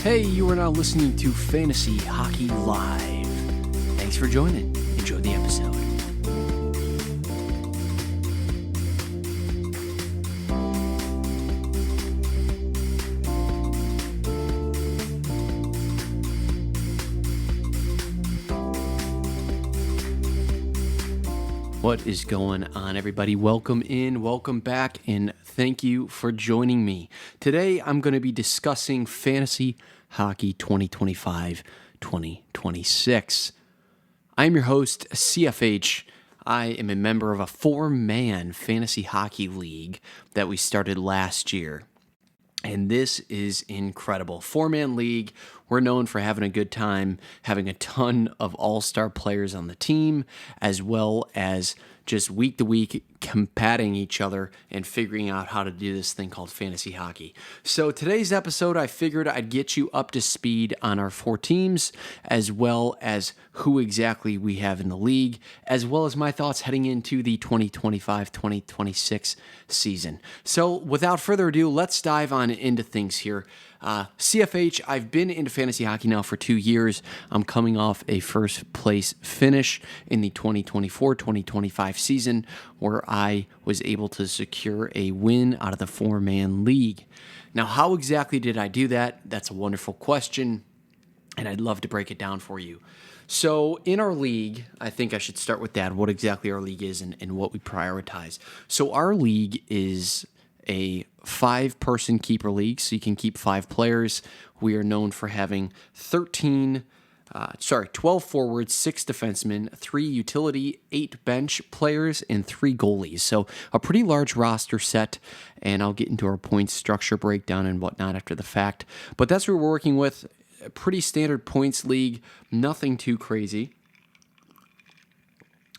Hey, you are now listening to Fantasy Hockey Live. Thanks for joining. Enjoy the episode. What is going on, everybody? Welcome in, welcome back, and thank you for joining me. Today, I'm going to be discussing Fantasy Hockey 2025-2026. I'm your host, CFH. I am a member of a 4-man fantasy hockey league that we started last year. And this is incredible. 4-man league. We're known for having a good time, having a ton of all-star players on the team, as well as just week to week combating each other and figuring out how to do this thing called fantasy hockey. So today's episode, I figured I'd get you up to speed on our 4 teams, as well as who exactly we have in the league, as well as my thoughts heading into the 2025-2026 season. So without further ado, let's dive on into things here. CFH, I've been into fantasy hockey now for 2 years. I'm coming off a first place finish in the 2024-2025 season where I was able to secure a win out of the 4-man league. Now, how exactly did I do that? That's a wonderful question, and I'd love to break it down for you. So in our league, I think I should start with that, what exactly our league is and what we prioritize. So our league is a 5-person keeper league, so you can keep 5 players. We are known for having 12 forwards, 6 defensemen, 3 utility, 8 bench players, and 3 goalies. So a pretty large roster set, and I'll get into our points structure breakdown and whatnot after the fact. But that's what we're working with. A pretty standard points league, nothing too crazy.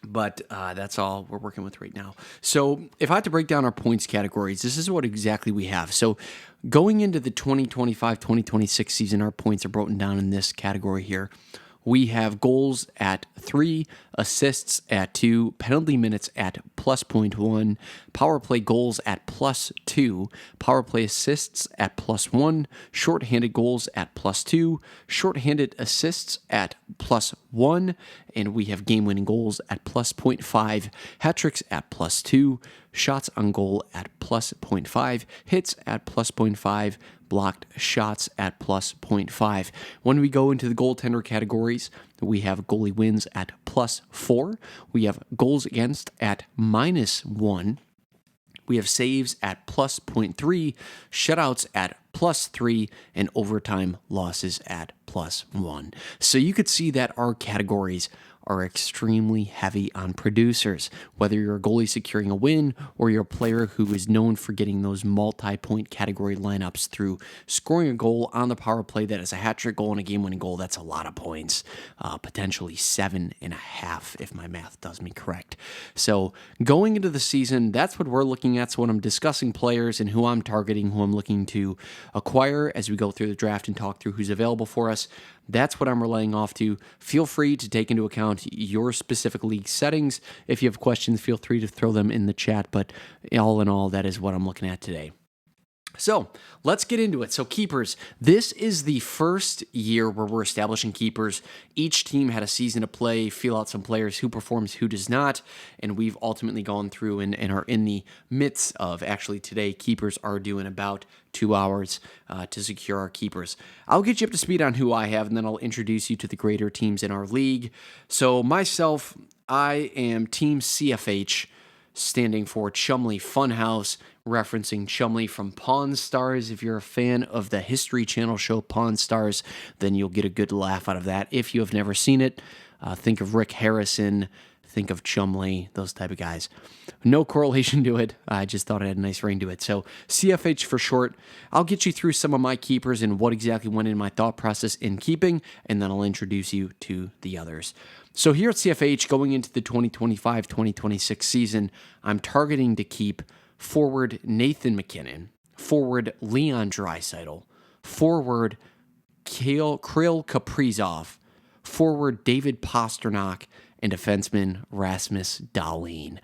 But that's all we're working with right now. So if I had to break down our points categories, this is what exactly we have. So going into the 2025-2026 season, our points are broken down in this category here. We have goals at 3, assists at 2, penalty minutes at +0.1, power play goals at +2, power play assists at +1, shorthanded goals at +2, shorthanded assists at +1, and we have game-winning goals at +0.5, hat tricks at +2, shots on goal at +0.5, hits at +0.5, blocked shots at +0.5. When we go into the goaltender categories, we have goalie wins at +4. We have goals against at -1. We have saves at +0.3, shutouts at +3, and overtime losses at +1. So you could see that our categories are extremely heavy on producers. Whether you're a goalie securing a win or you're a player who is known for getting those multi-point category lineups through scoring a goal on the power play that is a hat-trick goal and a game-winning goal, that's a lot of points. Potentially 7.5 if my math does me correct. So going into the season, that's what we're looking at. So when I'm discussing players and who I'm targeting, who I'm looking to acquire as we go through the draft and talk through who's available for us, that's what I'm relaying off to. Feel free to take into account your specific league settings. If you have questions, feel free to throw them in the chat. But all in all, that is what I'm looking at today. So let's get into it. So keepers, this is the first year where we're establishing keepers. Each team had a season to play, feel out some players, who performs, who does not, and we've ultimately gone through and are in the midst of, actually today, keepers are due in about 2 hours to secure our keepers. I'll get you up to speed on who I have, and then I'll introduce you to the greater teams in our league. So myself, I am Team CFH, standing for Chumley Funhouse, referencing Chumley from Pawn Stars. If you're a fan of the History Channel show Pawn Stars, then you'll get a good laugh out of that. If you have never seen it, think of Rick Harrison, think of Chumley, those type of guys. No correlation to it. I just thought it had a nice ring to it. So CFH for short. I'll get you through some of my keepers and what exactly went in my thought process in keeping, and then I'll introduce you to the others. So here at CFH, going into the 2025-2026 season, I'm targeting to keep forward Nathan MacKinnon, forward Leon Draisaitl, forward Kirill Kaprizov, forward David Pastrnak, and defenseman Rasmus Dahlin.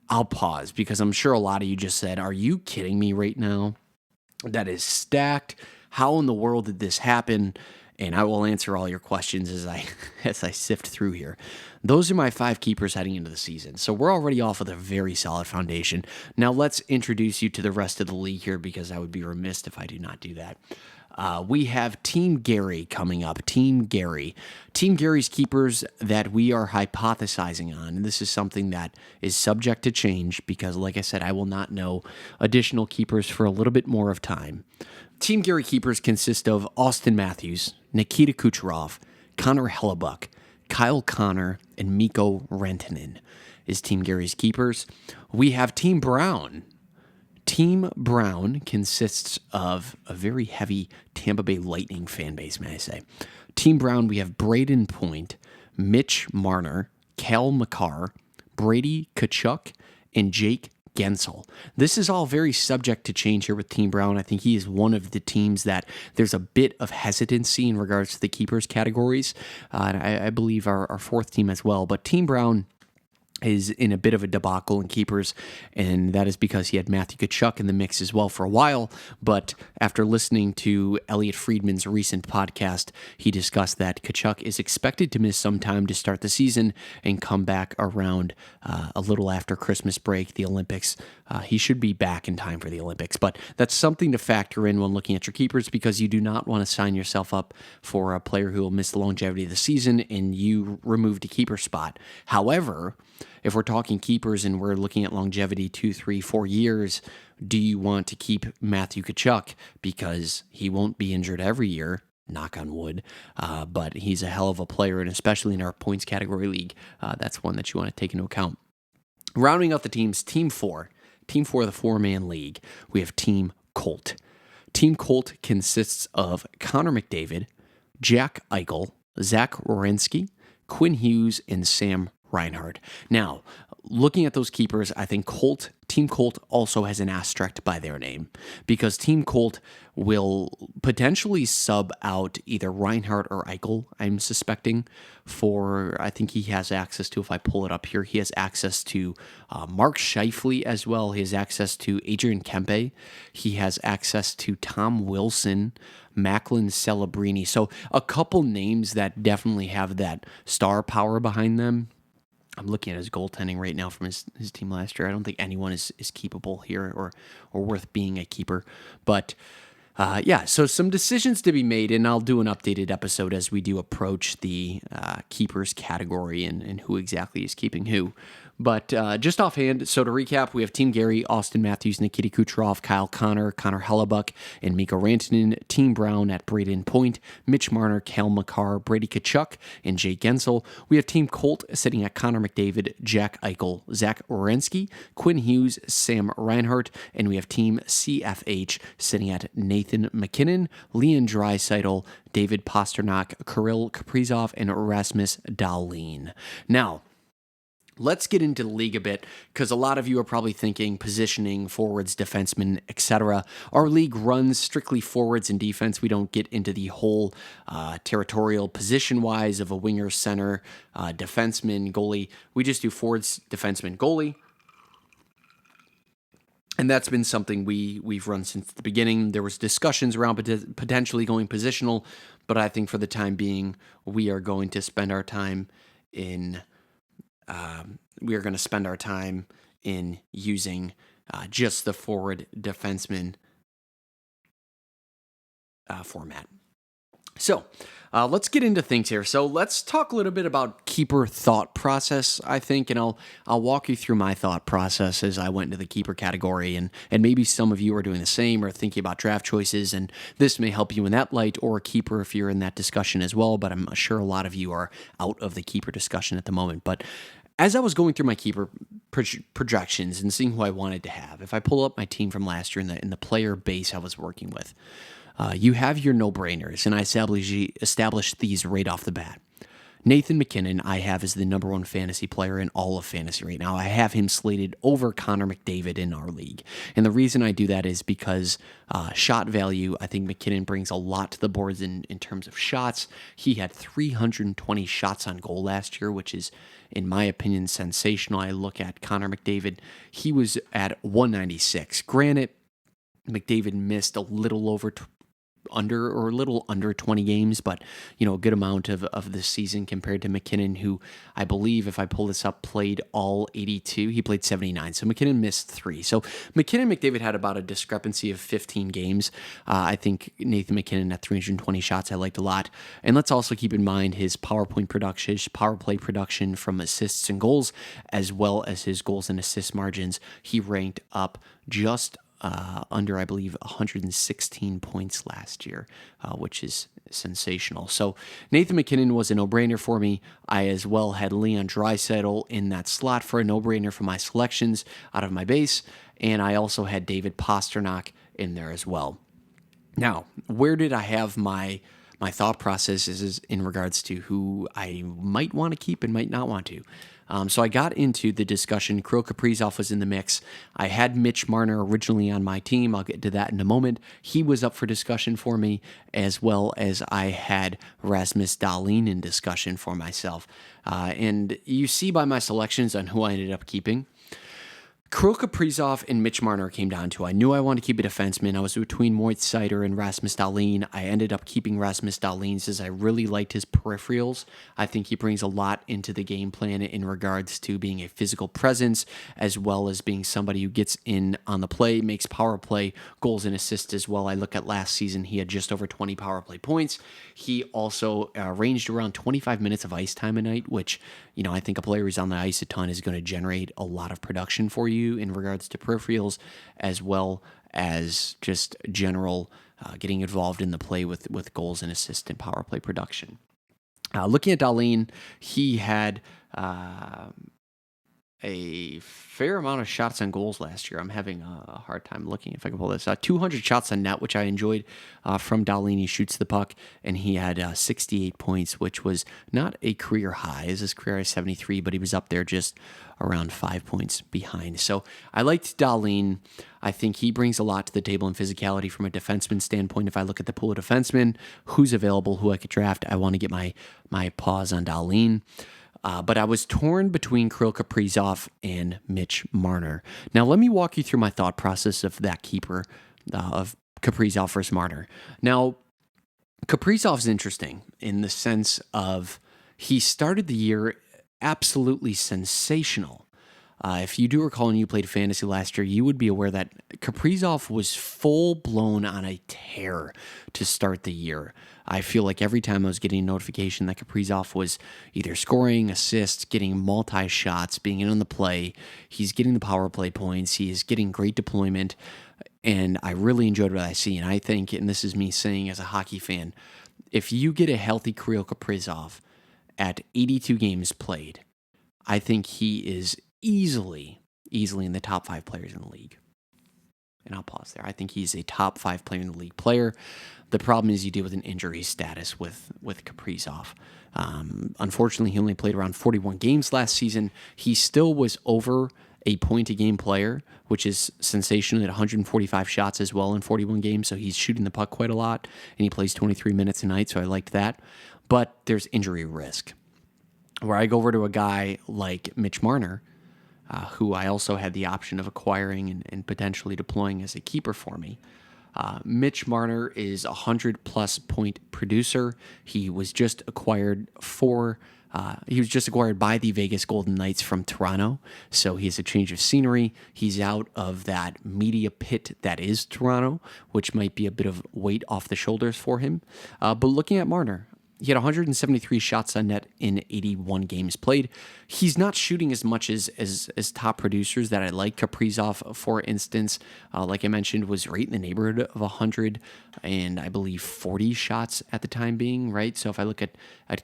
I'll pause because I'm sure a lot of you just said, are you kidding me right now? That is stacked. How in the world did this happen? And I will answer all your questions as I as I sift through here. Those are my 5 keepers heading into the season. So we're already off with a very solid foundation. Now let's introduce you to the rest of the league here, because I would be remiss if I do not do that. We have Team Gary coming up. Team Gary. Team Gary's keepers that we are hypothesizing on. And this is something that is subject to change because, like I said, I will not know additional keepers for a little bit more of time. Team Gary keepers consist of Austin Matthews, Nikita Kucherov, Connor Hellebuyck, Kyle Connor, and Mikko Rantanen is Team Gary's keepers. We have Team Brown. Team Brown consists of a very heavy Tampa Bay Lightning fan base, may I say. Team Brown, we have Braden Point, Mitch Marner, Cale Makar, Brady Tkachuk, and Jake Gensel. This is all very subject to change here with Team Brown. I think he is one of the teams that there's a bit of hesitancy in regards to the keepers categories. And I believe our fourth team as well. But Team Brown is in a bit of a debacle in keepers, and that is because he had Matthew Tkachuk in the mix as well for a while, but after listening to Elliot Friedman's recent podcast, he discussed that Tkachuk is expected to miss some time to start the season and come back around a little after Christmas break, the Olympics. He should be back in time for the Olympics, but that's something to factor in when looking at your keepers, because you do not want to sign yourself up for a player who will miss the longevity of the season and you removed a keeper spot. However, if we're talking keepers and we're looking at longevity 2, 3, 4 years, do you want to keep Matthew Tkachuk because he won't be injured every year? Knock on wood, but he's a hell of a player, and especially in our points category league, that's one that you want to take into account. Rounding out the teams, Team 4. Team 4, the 4-man league, we have Team Colt. Team Colt consists of Connor McDavid, Jack Eichel, Zach Werenski, Quinn Hughes, and Sam Reinhart. Now, looking at those keepers, I think Team Colt also has an asterisk by their name, because Team Colt will potentially sub out either Reinhart or Eichel, I'm suspecting, I think he has access to, if I pull it up here, he has access to Mark Scheifele as well. He has access to Adrian Kempe. He has access to Tom Wilson, Macklin Celebrini. So a couple names that definitely have that star power behind them. I'm looking at his goaltending right now from his team last year. I don't think anyone is keepable here or worth being a keeper. But so some decisions to be made, and I'll do an updated episode as we do approach the keepers category and who exactly is keeping who. But just offhand, so to recap, we have Team Gary, Austin Matthews, Nikita Kucherov, Kyle Connor, Connor Hellebuyck, and Mikko Rantanen. Team Brown at Braden Point, Mitch Marner, Cale Makar, Brady Tkachuk, and Jake Gensel. We have Team Colt sitting at Connor McDavid, Jack Eichel, Zach Werenski, Quinn Hughes, Sam Reinhart, and we have Team CFH sitting at Nathan MacKinnon, Leon Draisaitl, David Pastrnak, Kirill Kaprizov, and Rasmus Dahlin. Now, let's get into the league a bit, because a lot of you are probably thinking positioning, forwards, defensemen, etc. Our league runs strictly forwards and defense. We don't get into the whole territorial position-wise of a winger, center, defenseman, goalie. We just do forwards, defenseman, goalie. And that's been something we've run since the beginning. There was discussions around potentially going positional, but I think for the time being, we are going to spend our time in using just the forward defenseman format. So let's get into things here. So let's talk a little bit about keeper thought process, I think, and I'll walk you through my thought process as I went into the keeper category, and maybe some of you are doing the same or thinking about draft choices, and this may help you in that light, or a keeper if you're in that discussion as well, but I'm sure a lot of you are out of the keeper discussion at the moment. But as I was going through my keeper projections and seeing who I wanted to have, if I pull up my team from last year in the player base I was working with, you have your no-brainers, and I established these right off the bat. Nathan MacKinnon, I have as the number one fantasy player in all of fantasy right now. I have him slated over Connor McDavid in our league. And the reason I do that is because shot value, I think MacKinnon brings a lot to the boards in terms of shots. He had 320 shots on goal last year, which is, in my opinion, sensational. I look at Connor McDavid, he was at 196. Granted, McDavid missed a little over under or a little under 20 games, but a good amount of the season compared to McKinnon, who I believe, if I pull this up, played all 82. He played 79, so McKinnon missed 3. So McKinnon McDavid had about a discrepancy of 15 games. I think Nathan McKinnon at 320 shots I liked a lot. And let's also keep in mind his power play production from assists and goals, as well as his goals and assist margins. He ranked up just under, I believe, 116 points last year, which is sensational. So Nathan McKinnon was a no-brainer for me. I as well had Leon Draisaitl in that slot for a no-brainer for my selections out of my base, and I also had David Pastrnak in there as well. Now, where did I have my thought process is in regards to who I might want to keep and might not want to. So I got into the discussion. Kirill Kaprizov was in the mix. I had Mitch Marner originally on my team. I'll get to that in a moment. He was up for discussion for me, as well as I had Rasmus Dahlin in discussion for myself. And you see by my selections on who I ended up keeping. Kirill Kaprizov and Mitch Marner came down to. I knew I wanted to keep a defenseman. I was between Moritz Seider and Rasmus Dahlin. I ended up keeping Rasmus Dahlin since I really liked his peripherals. I think he brings a lot into the game plan in regards to being a physical presence, as well as being somebody who gets in on the play, makes power play goals and assists as well. I look at last season, he had just over 20 power play points. He also ranged around 25 minutes of ice time a night, which, I think a player who's on the ice a ton is going to generate a lot of production for you in regards to peripherals, as well as just general getting involved in the play with goals and assists and power play production. Looking at Dahlin, he had a fair amount of shots on goals last year. I'm having a hard time looking if I can pull this out. 200 shots on net, which I enjoyed from Dahlin. He shoots the puck, and he had 68 points, which was not a career high. His career high 73, but he was up there just around 5 points behind. So I liked Dahlin. I think he brings a lot to the table in physicality from a defenseman standpoint. If I look at the pool of defensemen, who's available, who I could draft, I want to get my paws on Dahlin. But I was torn between Kirill Kaprizov and Mitch Marner. Now, let me walk you through my thought process of that keeper, of Kaprizov versus Marner. Now, Kaprizov's interesting in the sense of he started the year absolutely sensational. If you do recall and you played fantasy last year, you would be aware that Kaprizov was full-blown on a tear to start the year. I feel like every time I was getting a notification that Kaprizov was either scoring, assists, getting multi-shots, being in on the play, he's getting the power play points, he is getting great deployment, and I really enjoyed what I see. And I think, and this is me saying as a hockey fan, if you get a healthy Kirill Kaprizov at 82 games played, I think he is easily in the top 5 players in the league. And I'll pause there. I think he's a top 5 player in the league player. The problem is you deal with an injury status with Kaprizov. Unfortunately, he only played around 41 games last season. He still was over a point-a-game player, which is sensational at 145 shots as well in 41 games, so he's shooting the puck quite a lot, and he plays 23 minutes a night, so I liked that. But there's injury risk. Where I go over to a guy like Mitch Marner, who I also had the option of acquiring and potentially deploying as a keeper for me. Mitch Marner is a 100-plus point producer. He was just acquired by the Vegas Golden Knights from Toronto, so he has a change of scenery. He's out of that media pit that is Toronto, which might be a bit of weight off the shoulders for him. But looking at Marner, he had 173 shots on net in 81 games played. He's not shooting as much as top producers that I like. Kaprizov, for instance, like I mentioned, was right in the neighborhood of 100 and I believe 40 shots at the time being, right? So if I look at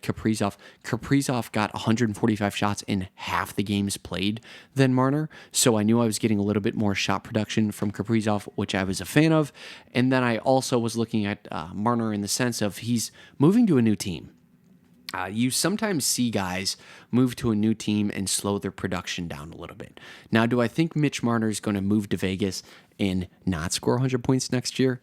Kaprizov got 145 shots in half the games played than Marner. So I knew I was getting a little bit more shot production from Kaprizov, which I was a fan of. And then I also was looking at Marner in the sense of he's moving to a new team. You sometimes see guys move to a new team and slow their production down a little bit. Now, do I think Mitch Marner is going to move to Vegas and not score 100 points next year?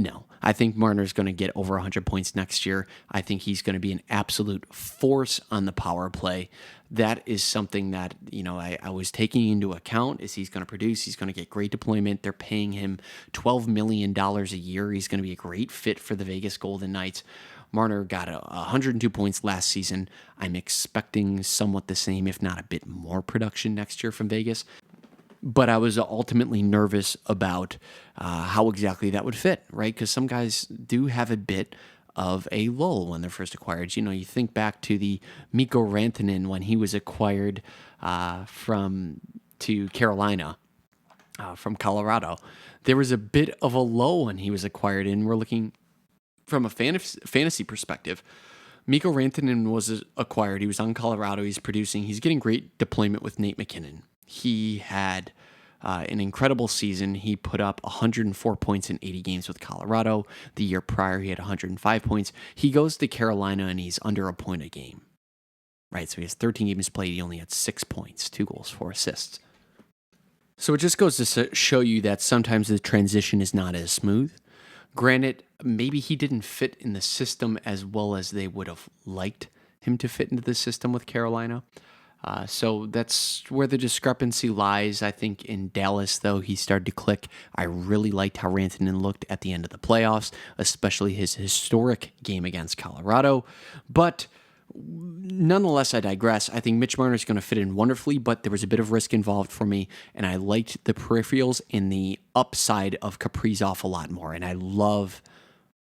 No, I think Marner's going to get over 100 points next year. I think he's going to be an absolute force on the power play. That is something that, I was taking into account. Is he's going to produce, he's going to get great deployment. They're paying him $12 million a year. He's going to be a great fit for the Vegas Golden Knights. Marner got 102 points last season. I'm expecting somewhat the same, if not a bit more production next year from Vegas. But I was ultimately nervous about how exactly that would fit, right? Because some guys do have a bit of a lull when they're first acquired. You think back to the Mikko Rantanen when he was acquired to Carolina from Colorado. There was a bit of a lull when he was acquired, and we're looking from a fantasy perspective. Mikko Rantanen was acquired. He was on Colorado. He's producing. He's getting great deployment with Nate McKinnon. He had an incredible season. He put up 104 points in 80 games with Colorado. The year prior, he had 105 points. He goes to Carolina, and he's under a point a game. Right, so he has 13 games played. He only had 6 points, 2 goals, 4 assists. So it just goes to show you that sometimes the transition is not as smooth. Granted, maybe he didn't fit in the system as well as they would have liked him to fit into the system with Carolina. So that's where the discrepancy lies. I think in Dallas, though, he started to click. I really liked how Rantanen looked at the end of the playoffs, especially his historic game against Colorado. But nonetheless, I digress. I think Mitch Marner is going to fit in wonderfully, but there was a bit of risk involved for me, and I liked the peripherals and the upside of Kaprizov a lot more, and I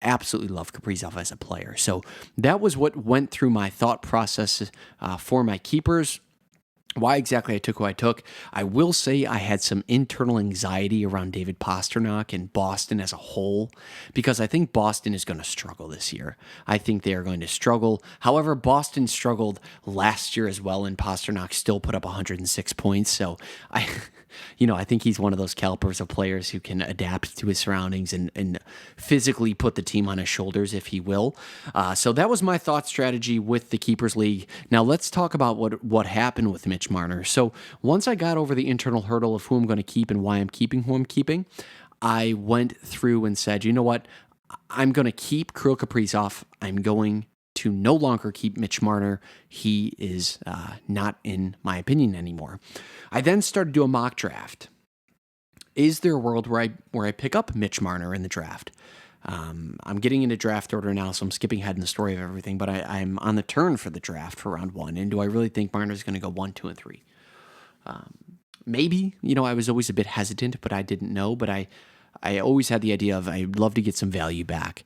absolutely love Kaprizov as a player. So that was what went through my thought process for my keepers. Why exactly I took who I took. I will say I had some internal anxiety around David Pastrnak and Boston as a whole, because I think Boston is going to struggle this year. I think they are going to struggle. However, Boston struggled last year as well, and Pastrnak still put up 106 points. So I think he's one of those calibers of players who can adapt to his surroundings and physically put the team on his shoulders if he will. So that was my thought strategy with the Keepers League. Now let's talk about what happened with Mitch Marner. So once I got over the internal hurdle of who I'm going to keep and why I'm keeping who I'm keeping, I went through and said, you know what? I'm going to keep Kirill Kaprizov. I'm going to no longer keep Mitch Marner. He is not in my opinion anymore. I then started to do a mock draft. Is there a world where I pick up Mitch Marner in the draft? I'm getting into draft order now, so I'm skipping ahead in the story of everything, but I'm on the turn for the draft for round 1. And do I really think Marner's going to go 1, 2, and 3? Maybe. I was always a bit hesitant, but I didn't know. But I always had the idea of I'd love to get some value back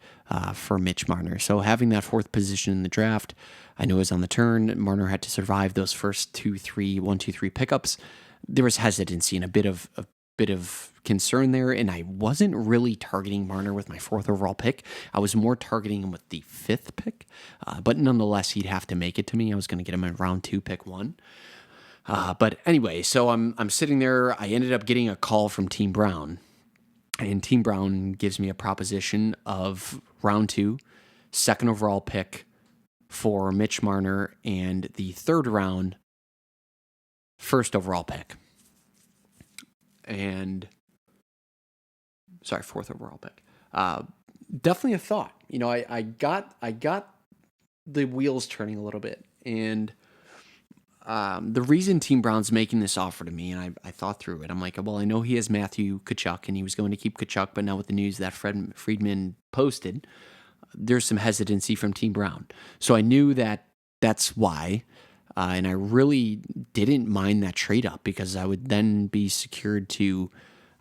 for Mitch Marner. So having that 4th position in the draft, I knew it was on the turn. Marner had to survive those first 1, 2, 3 pickups. There was hesitancy and a bit of concern there, and I wasn't really targeting Marner with my 4th overall pick. I was more targeting him with the 5th pick, but nonetheless, he'd have to make it to me. I was going to get him in round 2, pick 1. But anyway, so I'm sitting there. I ended up getting a call from Team Brown, and Team Brown gives me a proposition of round 2, 2nd overall pick for Mitch Marner, and the 3rd round, 1st overall pick. And 4th overall pick. Definitely a thought. I got the wheels turning a little bit, and the reason Team Brown's making this offer to me, and I thought through it. I'm like, well, I know he has Matthew Tkachuk, and he was going to keep Tkachuk, but now with the news that Fred Friedman posted, there's some hesitancy from Team Brown. So I knew that's why. And I really didn't mind that trade up, because I would then be secured to,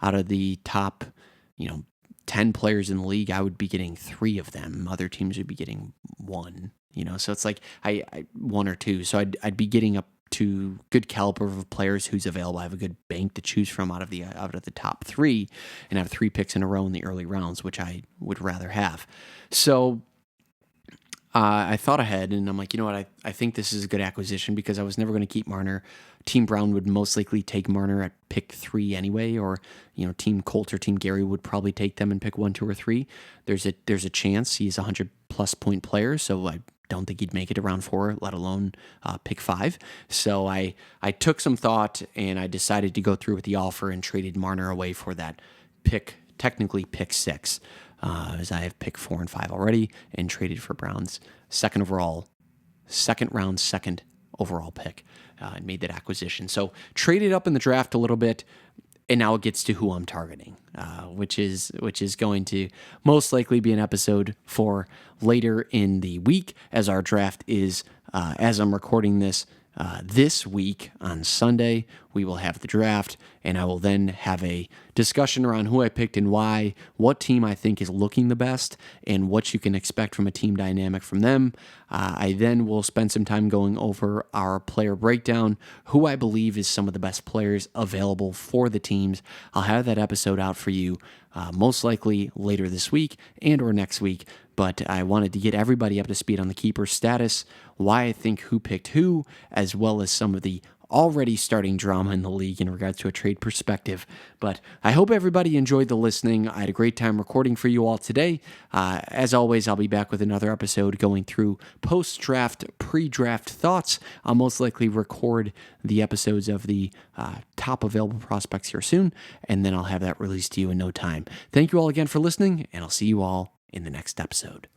out of the top, 10 players in the league, I would be getting 3 of them. Other teams would be getting 1, so it's like I 1 or 2. So I'd be getting up to good caliber of players who's available. I have a good bank to choose from out of the top 3, and have 3 picks in a row in the early rounds, which I would rather have. So I thought ahead, and I'm like, you know what? I think this is a good acquisition, because I was never going to keep Marner. Team Brown would most likely take Marner at pick 3 anyway, or Team Colt or Team Gary would probably take them and pick 1, 2, or 3. There's a chance. He's a 100+ point player, so I don't think he'd make it to round 4, let alone pick 5. So I took some thought, and I decided to go through with the offer and traded Marner away for that pick, technically pick 6. as I have picked 4 and 5 already and traded for Brown's second round, second overall pick, and made that acquisition. So traded up in the draft a little bit, and now it gets to who I'm targeting, which is going to most likely be an episode for later in the week, as our draft is, as I'm recording this week on Sunday. We will have the draft, and I will then have a discussion around who I picked and why, what team I think is looking the best, and what you can expect from a team dynamic from them. I then will spend some time going over our player breakdown, who I believe is some of the best players available for the teams. I'll have that episode out for you most likely later this week and or next week, but I wanted to get everybody up to speed on the keeper status, why I think who picked who, as well as some of the already starting drama in the league in regards to a trade perspective. But I hope everybody enjoyed the listening. I had a great time recording for you all today. As always, I'll be back with another episode going through post-draft, pre-draft thoughts. I'll most likely record the episodes of the top available prospects here soon, and then I'll have that released to you in no time. Thank you all again for listening, and I'll see you all in the next episode.